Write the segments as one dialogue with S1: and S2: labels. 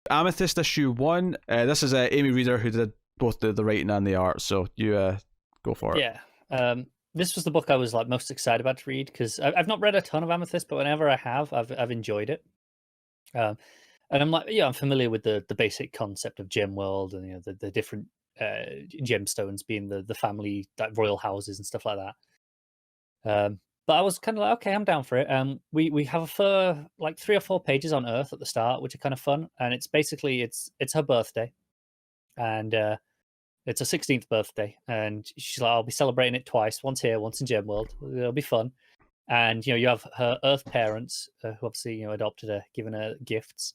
S1: Amethyst issue 1. This is Amy Reeder who did both the writing and the art, so you go for it.
S2: Yeah. This was the book I was like most excited about to read because I've not read a ton of Amethyst, but whenever I have, I've enjoyed it. Um, and I'm like, yeah, I'm familiar with the basic concept of gem world and the different gemstones being the family like royal houses and stuff like that. But I was kind of like, okay, I'm down for it. We have a like 3 or 4 pages on Earth at the start, which are kind of fun, and it's basically it's her birthday, and it's her 16th birthday, and she's like, I'll be celebrating it twice, once here, once in Gemworld. It'll be fun. And you have her Earth parents, who obviously adopted her, giving her gifts,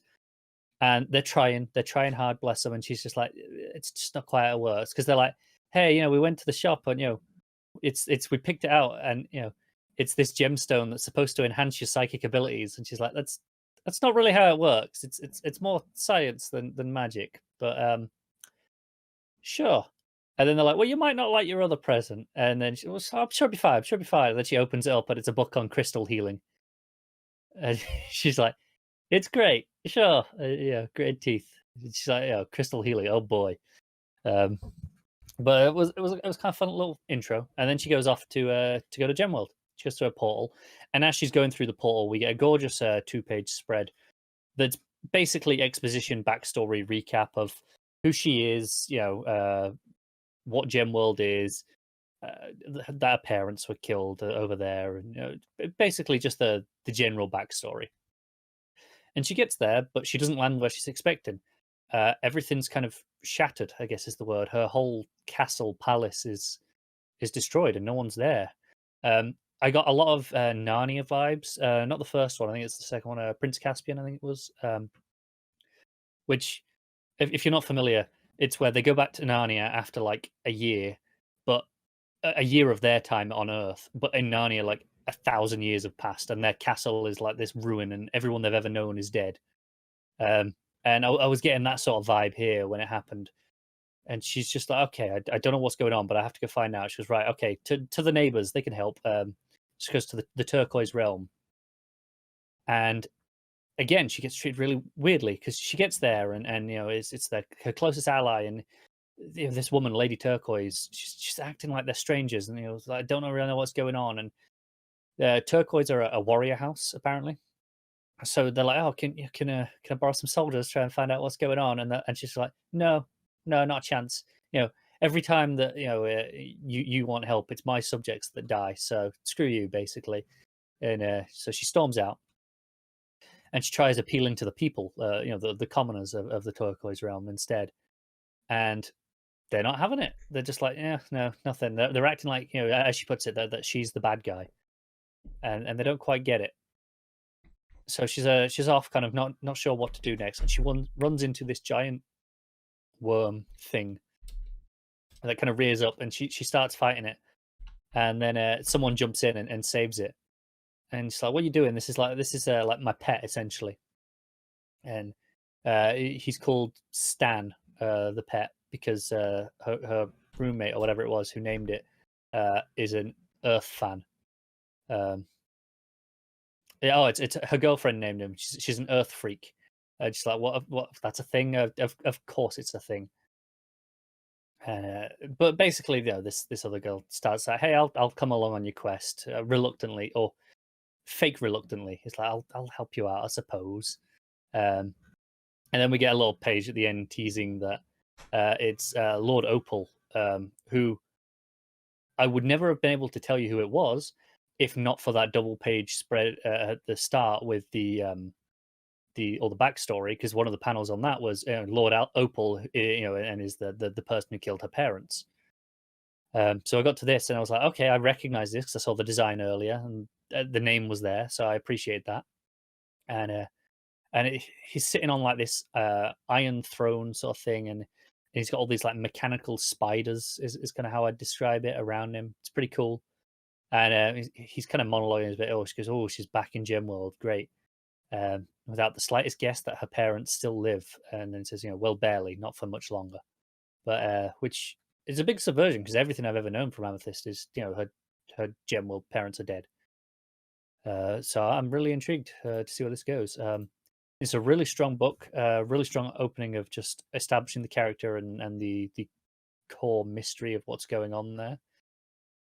S2: and they're trying hard, bless them. And she's just like, it's just not quite how it works because they're like, hey, we went to the shop and it's we picked it out, and it's this gemstone that's supposed to enhance your psychic abilities. And she's like, that's not really how it works. It's more science than magic, but sure. And then they're like, well, you might not like your other present. And then I'm sure it'll be fine. I'm sure it'll be fine. And then she opens it up and it's a book on crystal healing. And she's like, it's great. Sure. Yeah, great teeth. She's like, yeah, crystal healing. Oh boy. Um, but it was kind of fun little intro. And then she goes off to go to Gemworld. She goes to a portal. And as she's going through the portal, we get a gorgeous 2-page spread that's basically exposition backstory recap of who she is, what Gemworld is, that her parents were killed over there, and basically just the general backstory. And she gets there, but she doesn't land where she's expecting. Everything's kind of shattered, I guess is the word. Her whole castle palace is destroyed, and no one's there. I got a lot of Narnia vibes. Not the first one. I think it's the second one. Prince Caspian, I think it was. Which, if you're not familiar, it's where they go back to Narnia after like a year, but a year of their time on Earth. But in Narnia, like 1,000 years have passed, and their castle is like this ruin, and everyone they've ever known is dead. And I was getting that sort of vibe here when it happened. And she's just like, okay, I don't know what's going on, but I have to go find out. She was right. Okay, to the neighbors, they can help. She goes to the turquoise realm, and again, she gets treated really weirdly because she gets there, and it's her closest ally, and this woman, Lady Turquoise, she's acting like they're strangers, and I don't really know what's going on. And Turquoise are a warrior house apparently, so they're like, oh, can I borrow some soldiers, try and find out what's going on? And she's like, no, not a chance. Every time that you want help, it's my subjects that die, so screw you, basically. And so she storms out, and she tries appealing to the people, the commoners of the turquoise realm instead. And they're not having it. They're just like, yeah, no, nothing. They're acting like, as she puts it, that she's the bad guy, and they don't quite get it. So she's off, kind of not sure what to do next, and she runs into this giant worm thing that kind of rears up, and she starts fighting it, and then someone jumps in and saves it, and she's like, "What are you doing? This is like my pet, essentially." And he's called Stan, the pet, because her roommate or whatever it was who named it is an Earth fan. Oh, it's her girlfriend named him. She's an Earth freak. Just like, what? That's a thing. Of course, it's a thing. But basically, this other girl starts like, "Hey, I'll come along on your quest," reluctantly or fake reluctantly. It's like, I'll help you out, I suppose. Um, and then we get a little page at the end teasing that it's Lord Opal, who I would never have been able to tell you who it was if not for that double page spread at the start with the backstory, because one of the panels on that was Lord Opal, and is the person who killed her parents. So I got to this and I was like, okay, I recognize this because I saw the design earlier and the name was there, so I appreciate that. And he's sitting on like this iron throne sort of thing, and he's got all these like mechanical spiders is kind of how I'd describe it around him. It's pretty cool. And he's kind of monologuing a bit. Oh, she goes, oh, she's back in Gemworld, great. Without the slightest guess that her parents still live, and then says, well, barely, not for much longer. But which is a big subversion because everything I've ever known from Amethyst is, her Gemworld parents are dead. So I'm really intrigued to see where this goes. It's a really strong book, really strong opening of just establishing the character and the core mystery of what's going on there.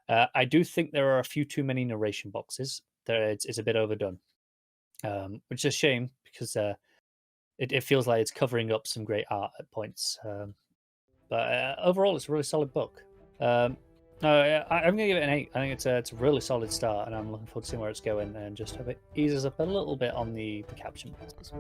S2: I do think there are a few too many narration boxes. It's a bit overdone, which is a shame because it feels like it's covering up some great art at points. But overall, it's a really solid book. No, I'm going to give it an 8. I think it's a really solid start, and I'm looking forward to seeing where it's going, and just hope it eases up a little bit on the caption boxes.